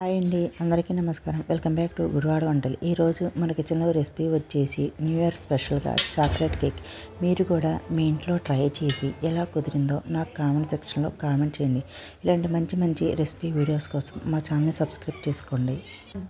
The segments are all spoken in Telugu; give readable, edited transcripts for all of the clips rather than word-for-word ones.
హాయ్ అండి, అందరికీ నమస్కారం. వెల్కమ్ బ్యాక్ టు గుడివాడ వంటలు. ఈరోజు మన కిచెన్లో రెసిపీ వచ్చేసి న్యూ ఇయర్ స్పెషల్గా చాక్లెట్ కేక్. మీరు కూడా మీ ఇంట్లో ట్రై చేసి ఎలా కుదిరిందో నాకు కామెంట్ సెక్షన్లో కామెంట్ చేయండి. ఇలాంటి మంచి మంచి రెసిపీ వీడియోస్ కోసం మా ఛానల్ని సబ్స్క్రైబ్ చేసుకోండి.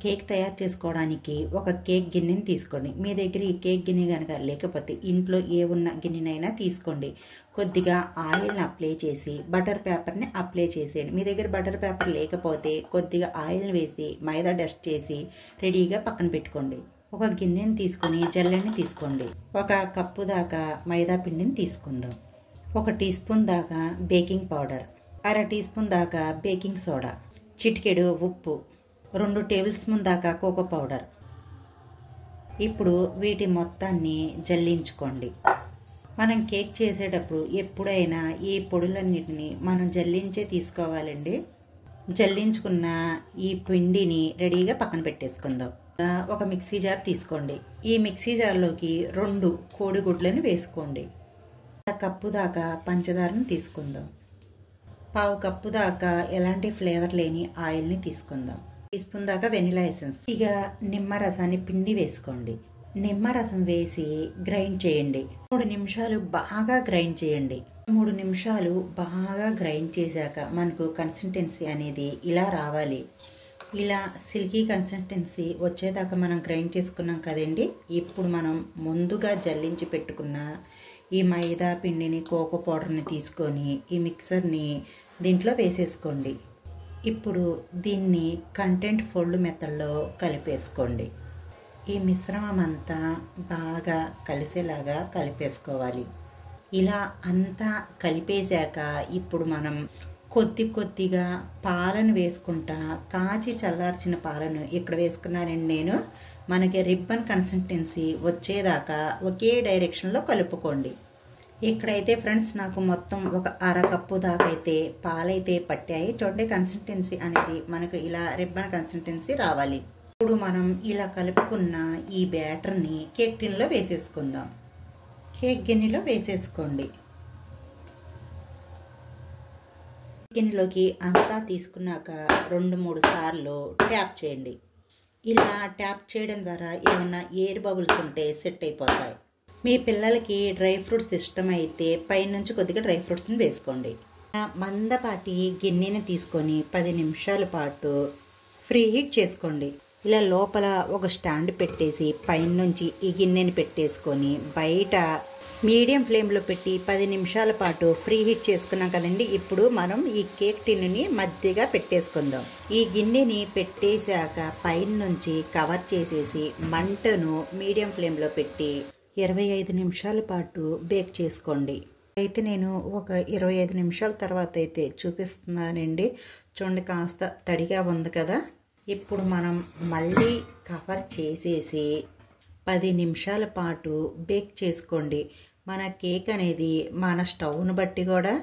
కేక్ తయారు చేసుకోవడానికి ఒక కేక్ గిన్నెని తీసుకోండి. మీ దగ్గర ఈ కేక్ గిన్నె కనుక లేకపోతే ఇంట్లో ఏ ఉన్న గిన్నెనైనా తీసుకోండి. కొద్దిగా ఆయిల్ని అప్లై చేసి బటర్ పేపర్ని అప్లై చేసేయండి. మీ దగ్గర బటర్ పేపర్ లేకపోతే కొద్దిగా ఆయిల్ని వేసి మైదా డస్ట్ చేసి రెడీగా పక్కన పెట్టుకోండి. ఒక గిన్నెని తీసుకొని జల్లెని తీసుకోండి. ఒక కప్పు దాకా మైదా పిండిని తీసుకుందాం. 1 టీ స్పూన్ దాకా బేకింగ్ పౌడర్, 1/2 టీ స్పూన్ దాకా బేకింగ్ సోడా, చిటికెడు ఉప్పు, 2 టేబుల్ స్పూన్ దాకా కోకో పౌడర్. ఇప్పుడు వీటి మొత్తాన్ని జల్లించుకోండి. మనం కేక్ చేసేటప్పుడు ఎప్పుడైనా ఈ పొడులన్నిటిని మనం జల్లించే తీసుకోవాలండి. జల్లించుకున్న ఈ పిండిని రెడీగా పక్కన పెట్టేసుకుందాం. ఒక మిక్సీ జార్ తీసుకోండి. ఈ మిక్సీ జార్లోకి 2 కోడిగుడ్లను వేసుకోండి. 1 కప్పు దాకా పంచదారను తీసుకుందాం. 1/2 కప్పు దాకా ఎలాంటి ఫ్లేవర్ లేని ఆయిల్ని తీసుకుందాం. 1 టీ స్పూన్ దాకా వెనిలా ఎసెన్స్. ఇక నిమ్మరసాన్ని పిండి వేసుకోండి. నిమ్మరసం వేసి గ్రైండ్ చేయండి. 3 నిమిషాలు బాగా గ్రైండ్ చేయండి. 3 నిమిషాలు బాగా గ్రైండ్ చేశాక మనకు కన్సిస్టెన్సీ అనేది ఇలా రావాలి. ఇలా సిల్కీ కన్సిస్టెన్సీ వచ్చేదాకా మనం గ్రైండ్ చేసుకున్నాం కదండి. ఇప్పుడు మనం ముందుగా జల్లించి పెట్టుకున్న ఈ మైదా పిండిని కోకో పౌడర్ని తీసుకొని ఈ మిక్సర్ని దీంట్లో వేసేసుకోండి. ఇప్పుడు దీన్ని కంటెంట్ ఫోల్డ్ మెథడ్లో కలిపేసుకోండి. ఈ మిశ్రమం అంతా బాగా కలిసేలాగా కలిపేసుకోవాలి. ఇలా అంతా కలిపేశాక ఇప్పుడు మనం కొద్దిగా పాలను వేసుకుంటా కాచి చల్లార్చిన పాలను ఇక్కడ వేసుకున్నానండి నేను. మనకి రిబ్బన్ కన్సిస్టెన్సీ వచ్చేదాకా ఒకే డైరెక్షన్లో కలుపుకోండి. ఇక్కడైతే ఫ్రెండ్స్ నాకు మొత్తం ఒక 1/2 కప్పు దాకా అయితే పాలైతే పట్టాయి. చూడండి, కన్సిస్టెన్సీ అనేది మనకు ఇలా రిబ్బన్ కన్సిస్టెన్సీ రావాలి. ఇప్పుడు మనం ఇలా కలుపుకున్న ఈ బ్యాటర్ని కేక్ టిన్లో వేసేసుకుందాం. కేక్ గిన్నెలో వేసేసుకోండి. గిన్నెలోకి అంతా తీసుకున్నాక 2-3 సార్లు ట్యాప్ చేయండి. ఇలా ట్యాప్ చేయడం ద్వారా ఏమన్నా ఎయిర్ బబుల్స్ ఉంటే సెట్ అయిపోతాయి. మీ పిల్లలకి డ్రై ఫ్రూట్స్ ఇష్టం అయితే పైనుంచి కొద్దిగా డ్రై ఫ్రూట్స్ని వేసుకోండి. మందపాటి గిన్నెని తీసుకొని 10 నిమిషాల పాటు ఫ్రీ హీట్ చేసుకోండి. ఇలా లోపల ఒక స్టాండ్ పెట్టేసి పైనుంచి ఈ గిన్నెని పెట్టేసుకొని బయట మీడియం ఫ్లేమ్లో పెట్టి 10 నిమిషాల పాటు ఫ్రీ హీట్ చేసుకున్నాం కదండి. ఇప్పుడు మనం ఈ కేక్ టిన్నుని మధ్యగా పెట్టేసుకుందాం. ఈ గిన్నెని పెట్టేశాక పైనుంచి కవర్ చేసేసి మంటను మీడియం ఫ్లేమ్లో పెట్టి 25 నిమిషాల పాటు బేక్ చేసుకోండి. అయితే నేను ఒక 25 నిమిషాల తర్వాత అయితే చూపిస్తున్నానండి. చూడండి, కాస్త తడిగా ఉంది కదా. ఇప్పుడు మనం మళ్ళీ కవర్ చేసేసి 10 నిమిషాల పాటు బేక్ చేసుకోండి. మన కేక్ అనేది మన స్టవ్ను బట్టి కూడా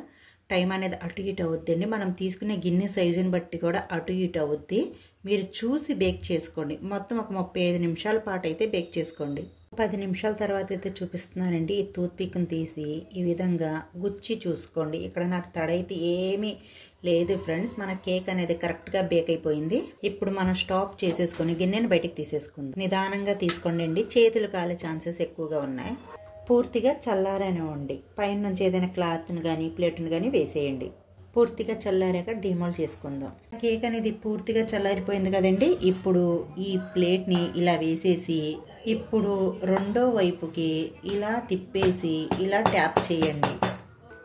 టైం అనేది అటు ఇటు అవుద్దండి. మనం తీసుకునే గిన్నె సైజుని బట్టి కూడా అటు ఇటు అవుద్ది. మీరు చూసి బేక్ చేసుకోండి. మొత్తం ఒక 35 నిమిషాల పాటు అయితే బేక్ చేసుకోండి. 10 నిమిషాల తర్వాత అయితే చూపిస్తున్నానండి. ఈ టూత్ పిక్ని తీసి ఈ విధంగా గుచ్చి చూసుకోండి. ఇక్కడ నాకు తడైతే ఏమీ లేదు ఫ్రెండ్స్. మన కేక్ అనేది కరెక్ట్గా బేక్ అయిపోయింది. ఇప్పుడు మనం స్టాప్ చేసేసుకొని గిన్నెని బయటికి తీసేసుకుందాం. నిదానంగా తీసుకోండి. చేతులు కాలే ఛాన్సెస్ ఎక్కువగా ఉన్నాయి. పూర్తిగా చల్లారనివ్వండి. పైన నుంచి ఏదైనా క్లాత్ని కానీ ప్లేట్ని కానీ వేసేయండి. పూర్తిగా చల్లారాక డిమోల్డ్ చేసుకుందాం. కేక్ అనేది పూర్తిగా చల్లారిపోయింది కదండి. ఇప్పుడు ఈ ప్లేట్ని ఇలా వేసేసి ఇప్పుడు రెండో వైపుకి ఇలా తిప్పేసి ఇలా ట్యాప్ చేయండి.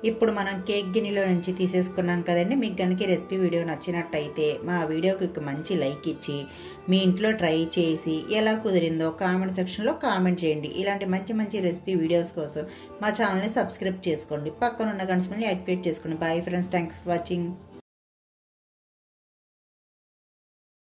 ఇప్పుడు మనం కేక్ గిన్నెలో నుంచి తీసేసుకున్నాం కదండి. మీకు కనుక రెసిపీ వీడియో నచ్చినట్టయితే మా వీడియోకి ఒక మంచి లైక్ ఇచ్చి మీ ఇంట్లో ట్రై చేసి ఎలా కుదిరిందో కామెంట్ సెక్షన్లో కామెంట్ చేయండి. ఇలాంటి మంచి మంచి రెసిపీ వీడియోస్ కోసం మా ఛానల్ని సబ్స్క్రైబ్ చేసుకోండి. పక్కన ఉన్న గంట సింబల్ని యాక్టివేట్ చేసుకోండి. Bye friends, thank you for watching.